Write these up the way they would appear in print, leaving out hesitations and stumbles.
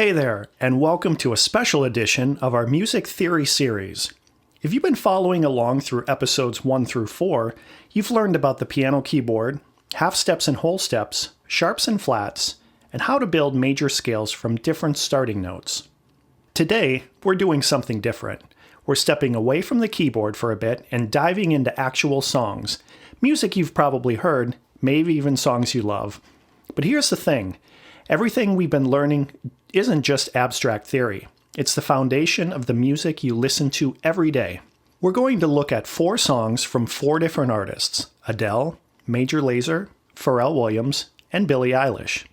Hey there, and welcome to a special edition of our Music Theory series. If you've been following along through episodes 1 through 4, you've learned about the piano keyboard, half steps and whole steps, sharps and flats, and how to build major scales from different starting notes. Today, we're doing something different. We're stepping away from the keyboard for a bit and diving into actual songs, music you've probably heard, maybe even songs you love. But here's the thing. Everything we've been learning isn't just abstract theory. It's the foundation of the music you listen to every day. We're going to look at 4 songs from 4 different artists: Adele, Major Lazer, Pharrell Williams, and Billie Eilish.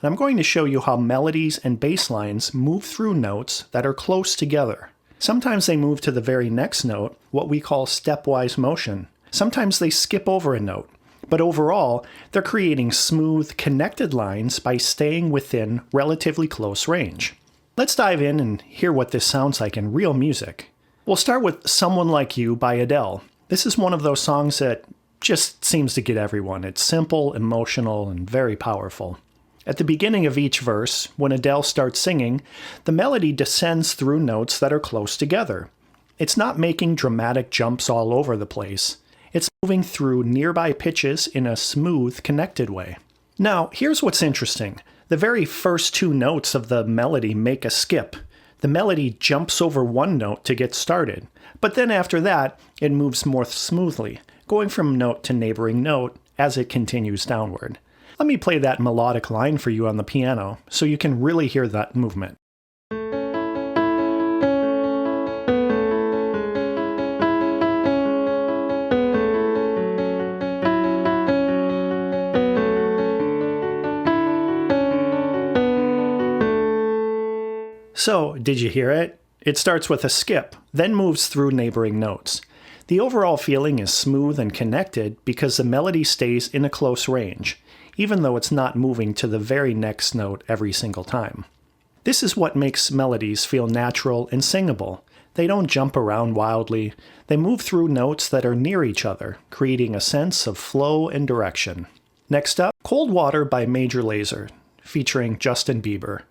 And I'm going to show you how melodies and bass lines move through notes that are close together. Sometimes they move to the very next note, what we call stepwise motion. Sometimes they skip over a note. But overall, they're creating smooth, connected lines by staying within relatively close range. Let's dive in and hear what this sounds like in real music. We'll start with Someone Like You by Adele. This is one of those songs that just seems to get everyone. It's simple, emotional, and very powerful. At the beginning of each verse, when Adele starts singing, the melody descends through notes that are close together. It's not making dramatic jumps all over the place. It's moving through nearby pitches in a smooth, connected way. Now, here's what's interesting. The very first 2 notes of the melody make a skip. The melody jumps over one note to get started, but then after that, it moves more smoothly, going from note to neighboring note as it continues downward. Let me play that melodic line for you on the piano so you can really hear that movement. So, did you hear it? It starts with a skip, then moves through neighboring notes. The overall feeling is smooth and connected because the melody stays in a close range, even though it's not moving to the very next note every single time. This is what makes melodies feel natural and singable. They don't jump around wildly. They move through notes that are near each other, creating a sense of flow and direction. Next up, Cold Water by Major Lazer, featuring Justin Bieber.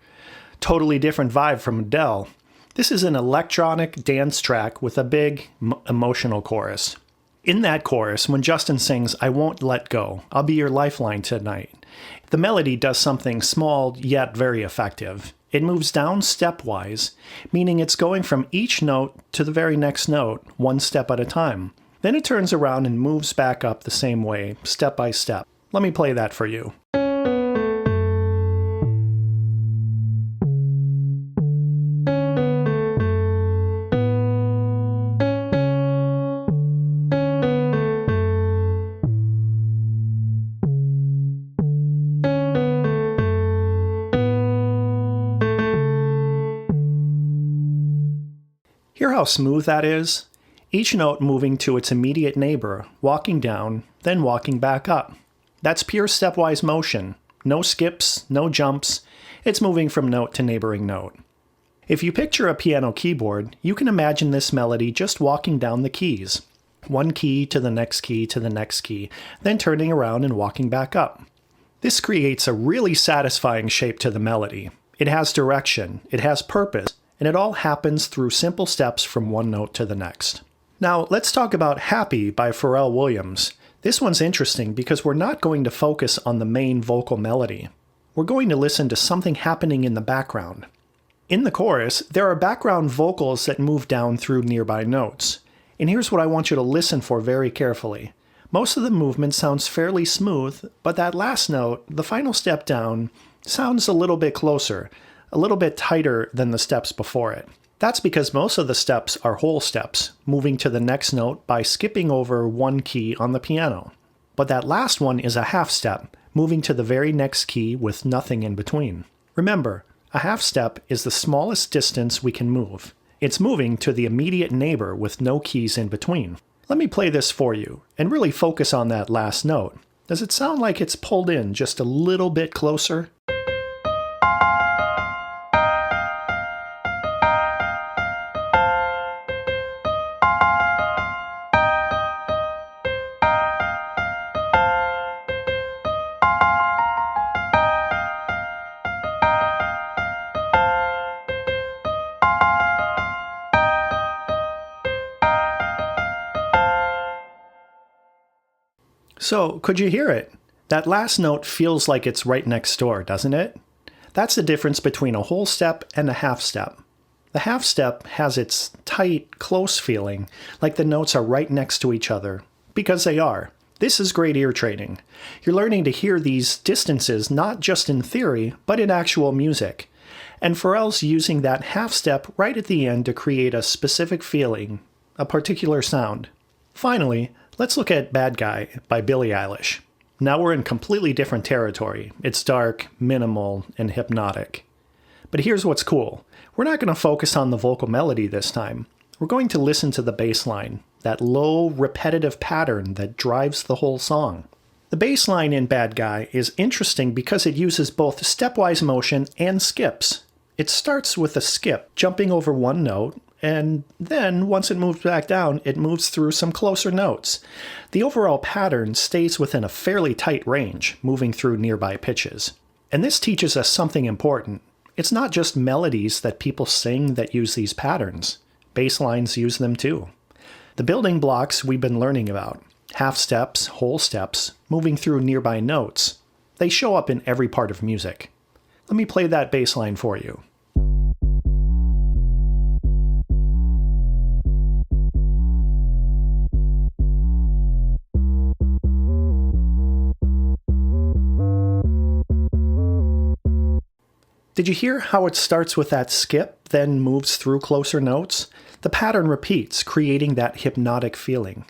Totally different vibe from Adele. This is an electronic dance track with a big, emotional chorus. In that chorus, when Justin sings, "I won't let go, I'll be your lifeline tonight," the melody does something small yet very effective. It moves down stepwise, meaning it's going from each note to the very next note, one step at a time. Then it turns around and moves back up the same way, step by step. Let me play that for you. Hear how smooth that is? Each note moving to its immediate neighbor, walking down, then walking back up. That's pure stepwise motion. No skips, no jumps. It's moving from note to neighboring note. If you picture a piano keyboard, you can imagine this melody just walking down the keys. One key to the next key to the next key, then turning around and walking back up. This creates a really satisfying shape to the melody. It has direction, it has purpose, and it all happens through simple steps from one note to the next. Now, let's talk about Happy by Pharrell Williams. This one's interesting because we're not going to focus on the main vocal melody. We're going to listen to something happening in the background. In the chorus, there are background vocals that move down through nearby notes. And here's what I want you to listen for very carefully. Most of the movement sounds fairly smooth, but that last note, the final step down, sounds a little bit closer, a little bit tighter than the steps before it. That's because most of the steps are whole steps, moving to the next note by skipping over one key on the piano. But that last one is a half step, moving to the very next key with nothing in between. Remember, a half step is the smallest distance we can move. It's moving to the immediate neighbor with no keys in between. Let me play this for you, and really focus on that last note. Does it sound like it's pulled in just a little bit closer? So, could you hear it? That last note feels like it's right next door, doesn't it? That's the difference between a whole step and a half step. The half step has its tight, close feeling, like the notes are right next to each other, because they are. This is great ear training. You're learning to hear these distances not just in theory, but in actual music. And Pharrell's using that half step right at the end to create a specific feeling, a particular sound. Finally, let's look at Bad Guy by Billie Eilish. Now we're in completely different territory. It's dark, minimal, and hypnotic. But here's what's cool. We're not going to focus on the vocal melody this time. We're going to listen to the bass line, that low, repetitive pattern that drives the whole song. The bass line in Bad Guy is interesting because it uses both stepwise motion and skips. It starts with a skip, jumping over one note, and then, once it moves back down, it moves through some closer notes. The overall pattern stays within a fairly tight range, moving through nearby pitches. And this teaches us something important. It's not just melodies that people sing that use these patterns. Bass lines use them too. The building blocks we've been learning about, half steps, whole steps, moving through nearby notes, they show up in every part of music. Let me play that bass line for you. Did you hear how it starts with that skip, then moves through closer notes? The pattern repeats, creating that hypnotic feeling.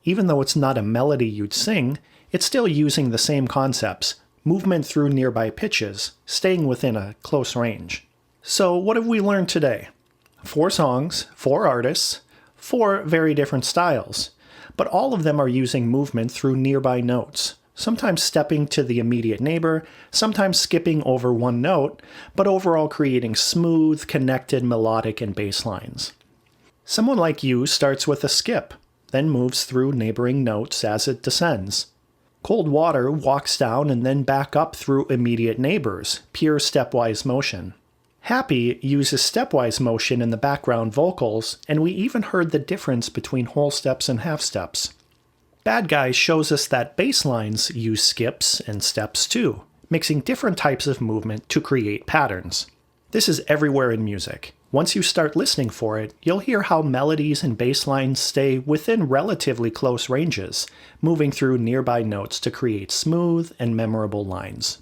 Even though it's not a melody you'd sing, it's still using the same concepts, movement through nearby pitches, staying within a close range. So what have we learned today? 4 songs, 4 artists, 4 very different styles, but all of them are using movement through nearby notes. Sometimes stepping to the immediate neighbor, sometimes skipping over one note, but overall creating smooth, connected melodic and bass lines. Someone Like You starts with a skip, then moves through neighboring notes as it descends. Cold Water walks down and then back up through immediate neighbors, pure stepwise motion. Happy uses stepwise motion in the background vocals, and we even heard the difference between whole steps and half steps. Bad Guy shows us that bass lines use skips and steps too, mixing different types of movement to create patterns. This is everywhere in music. Once you start listening for it, you'll hear how melodies and bass lines stay within relatively close ranges, moving through nearby notes to create smooth and memorable lines.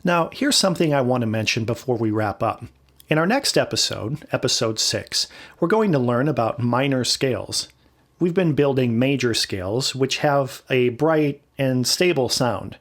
Now, here's something I want to mention before we wrap up. In our next episode, episode 6, we're going to learn about minor scales. We've been building major scales, which have a bright and stable sound.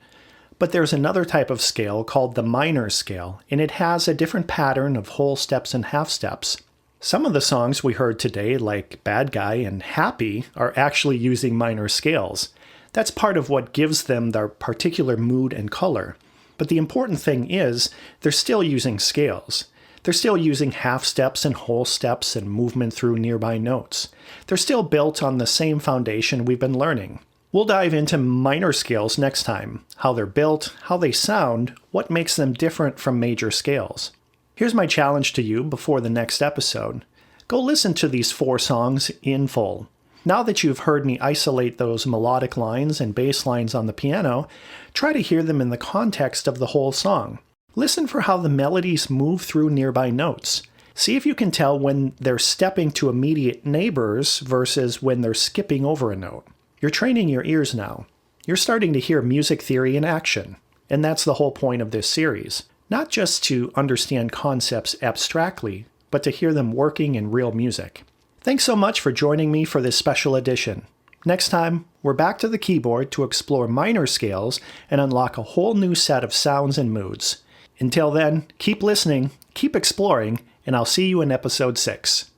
But there's another type of scale called the minor scale, and it has a different pattern of whole steps and half steps. Some of the songs we heard today, like Bad Guy and Happy, are actually using minor scales. That's part of what gives them their particular mood and color. But the important thing is, they're still using scales. They're still using half steps and whole steps and movement through nearby notes. They're still built on the same foundation we've been learning. We'll dive into minor scales next time, how they're built, how they sound, what makes them different from major scales. Here's my challenge to you before the next episode. Go listen to these 4 songs in full. Now that you've heard me isolate those melodic lines and bass lines on the piano, try to hear them in the context of the whole song. Listen for how the melodies move through nearby notes. See if you can tell when they're stepping to immediate neighbors versus when they're skipping over a note. You're training your ears now. You're starting to hear music theory in action. And that's the whole point of this series. Not just to understand concepts abstractly, but to hear them working in real music. Thanks so much for joining me for this special edition. Next time, we're back to the keyboard to explore minor scales and unlock a whole new set of sounds and moods. Until then, keep listening, keep exploring, and I'll see you in episode 6.